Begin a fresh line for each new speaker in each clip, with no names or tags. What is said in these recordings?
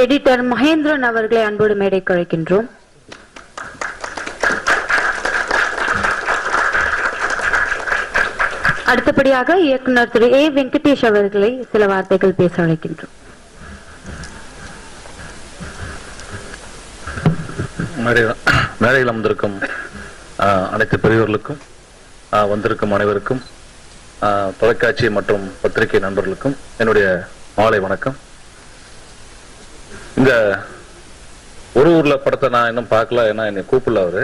Editor Mahendran அவர்களை அன்போடு மேடைக்கு அழைக்கின்றோம். அடுத்தபடியாக இயக்குனர் திரு ஏ வெங்கடேஷ் அவர்களை சில வார்த்தைகள் பேச அழைக்கின்றோம்.
மேடையில் அமர்ந்திருக்கும் அனைத்து பெரியவர்களுக்கும் வந்திருக்கும் அனைவருக்கும் தொலைக்காட்சி மற்றும் பத்திரிகை நண்பர்களுக்கும் என்னுடைய மாலை வணக்கம். இந்த ஒரு ஊர்ல படத்தை நான் இன்னும் பார்க்கல, ஏன்னா என்னை கூப்பிடல அவரு.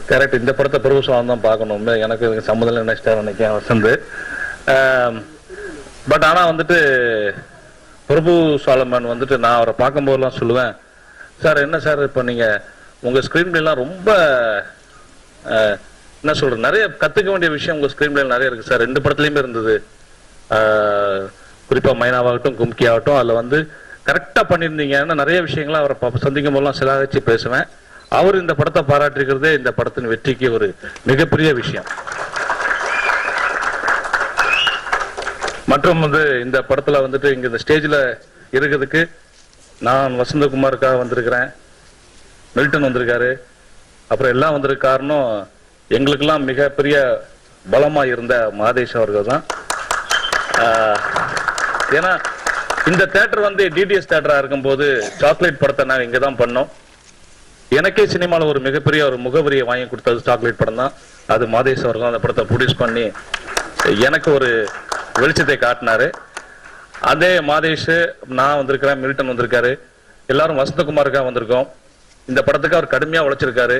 கேரக்டர் இந்த படத்தை பிரபுசம் தான் பார்க்கணும், எனக்கு சம்மதம் நினைச்சிட்டாரு நினைக்கிறேன் வசந்து. பட் ஆனா வந்துட்டு பிரபு சாலமன் வந்துட்டு நான் அவரை பார்க்கும் போதெல்லாம் சொல்லுவேன், சார் என்ன சார் இப்போ நீங்க உங்க ஸ்கிரீன் பிளேலாம் ரொம்ப என்ன சொல்றது, நிறைய கத்துக்க வேண்டிய விஷயம் உங்க ஸ்கிரீன் பிளே நிறைய இருக்கு சார். 2 படத்துலயுமே இருந்தது, குறிப்பா மைனாவாகட்டும் கும்கி ஆகட்டும், அதுல வந்து கரெக்டா பண்ணியிருந்தீங்கன்னா நிறைய விஷயங்களை அவரை சந்திக்கும் போதெல்லாம் சிலாகிச்சு பேசுவேன். அவர் இந்த படத்தை பாராட்டிருக்கிறதே இந்த படத்தின் வெற்றிக்கு ஒரு மிகப்பெரிய விஷயம். மற்றும் வந்து இந்த படத்துல வந்துட்டு இங்க இந்த ஸ்டேஜ்ல இருக்கிறதுக்கு நான் வசந்தகுமாருக்காக வந்திருக்கிறேன், மில்டன் வந்திருக்காரு, அப்புறம் எல்லாம் வந்திருக்க காரணம் எங்களுக்கெல்லாம் மிகப்பெரிய பலமா இருந்த மாதேஷ் அவர்கள் தான். ஏன்னா இந்த தியேட்டர் வந்து டிடிஎஸ் தியேட்டரா இருக்கும் போது சாக்லேட் படத்தை நாங்கள் இங்க தான் பண்ணோம். எனக்கே சினிமாவில் ஒரு மிகப்பெரிய ஒரு முகவரியை வாங்கி கொடுத்தது சாக்லேட் படம் தான். அது மாதேஷ் அவர்கள் அந்த படத்தை ப்ரொடியூஸ் பண்ணி எனக்கு ஒரு வெளிச்சத்தை காட்டினாரு. அதே மாதேஷ், நான் வந்திருக்கிறேன், மில்டன் வந்திருக்காரு, எல்லாரும் வசந்தகுமாருக்காக வந்திருக்கோம். இந்த படத்துக்கு அவர் கடுமையா உழைச்சிருக்காரு,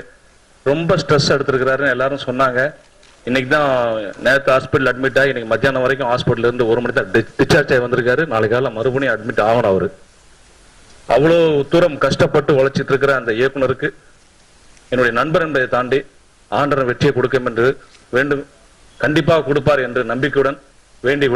ரொம்ப ஸ்ட்ரெஸ் எடுத்திருக்கிறாருன்னு எல்லாரும் சொன்னாங்க. இன்னைக்கு தான் நேற்று ஹாஸ்பிட்டல் அட்மிட் ஆகி இன்னைக்கு மத்தியானம் வரைக்கும் ஹாஸ்பிட்டல் இருந்து 1 மணி தான் டிஸ்சார்ஜ் ஆகி வந்திருக்காரு. நாளைக்கு காலையில் மறுபடியும் அட்மிட் ஆகணும். அவரு அவ்வளோ தூரம் கஷ்டப்பட்டு உழைச்சிட்டு இருக்கிற அந்த இயக்குனருக்கு என்னுடைய நண்பர் என்பதை தாண்டி ஆண்டவன் வெற்றியை கொடுக்கும் என்று வேண்டும், கண்டிப்பாக கொடுப்பார் என்று நம்பிக்கையுடன் வேண்டி